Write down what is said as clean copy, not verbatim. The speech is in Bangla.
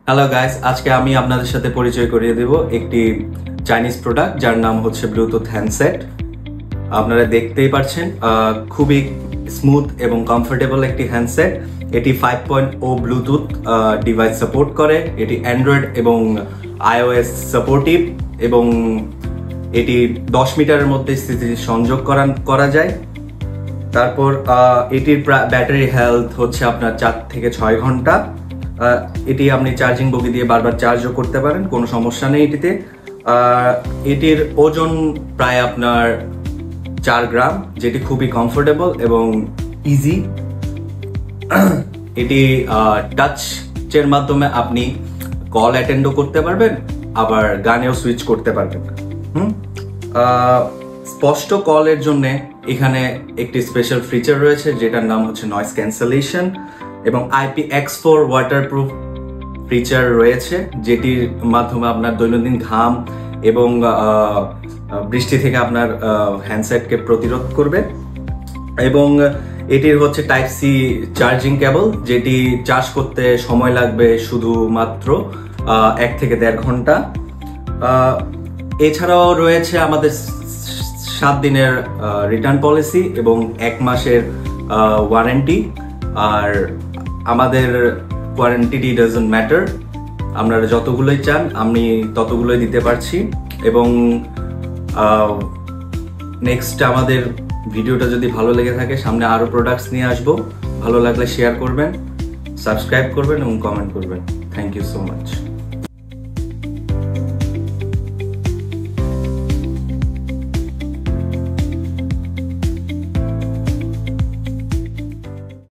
হ্যালো গাইস, আজকে আমি আপনাদের সাথে পরিচয় করিয়ে দেব একটি চাইনিজ প্রোডাক্ট যার নাম হচ্ছে ব্লুটুথ হ্যান্ডসেট। আপনারা দেখতেই পাচ্ছেন খুবই স্মুথ এবং কমফোর্টেবল একটি হ্যান্ডসেট। এটি 5.0 ব্লুটুথ ডিভাইস সাপোর্ট করে। এটি অ্যান্ড্রয়েড এবং আইওএস সাপোর্টিভ এবং এটি 10 মিটারের মধ্যে স্থিতি সংযোগ করা যায়। তারপর এটির ব্যাটারি হেলথ হচ্ছে আপনার 4 থেকে 6 ঘন্টা। এটি আপনি চার্জিং বগি দিয়ে বারবার চার্জও করতে পারেন, কোনো সমস্যা নেই এটিতে। এটির ওজন প্রায় আপনার 4 গ্রাম, যেটি খুবই কমফোর্টেবল এবং ইজি। এটি টাচের মাধ্যমে আপনি কল অ্যাটেন্ডও করতে পারবেন, আবার গানেও সুইচ করতে পারবেন। স্পষ্ট কলের জন্য এখানে একটি স্পেশাল ফিচার রয়েছে যেটার নাম হচ্ছে নয়েজ ক্যান্সেলেশন এবং IPX4 ওয়াটারপ্রুফ ফিচার রয়েছে, যেটির মাধ্যমে আপনার দৈনন্দিন ঘাম এবং বৃষ্টি থেকে আপনার হ্যান্ডসেটকে প্রতিরোধ করবে। এবং এটির হচ্ছে টাইপ সি চার্জিং কেবল, যেটি চার্জ করতে সময় লাগবে শুধুমাত্র 1 থেকে 1.5 ঘন্টা। এছাড়াও রয়েছে আমাদের 7 দিনের রিটার্ন পলিসি এবং 1 মাসের ওয়ারেন্টি। আর আমাদের ওয়ারেন্টিটি ডাজন্ট ম্যাটার, আপনারা যতগুলোই চান আমি ততগুলোই দিতে পারছি। এবং নেক্সট আমাদের ভিডিওটা যদি ভালো লেগে থাকে, সামনে আরও প্রোডাক্টস নিয়ে আসবো। ভালো লাগলে শেয়ার করবেন, সাবস্ক্রাইব করবেন এবং কমেন্ট করবেন। Thank you so much.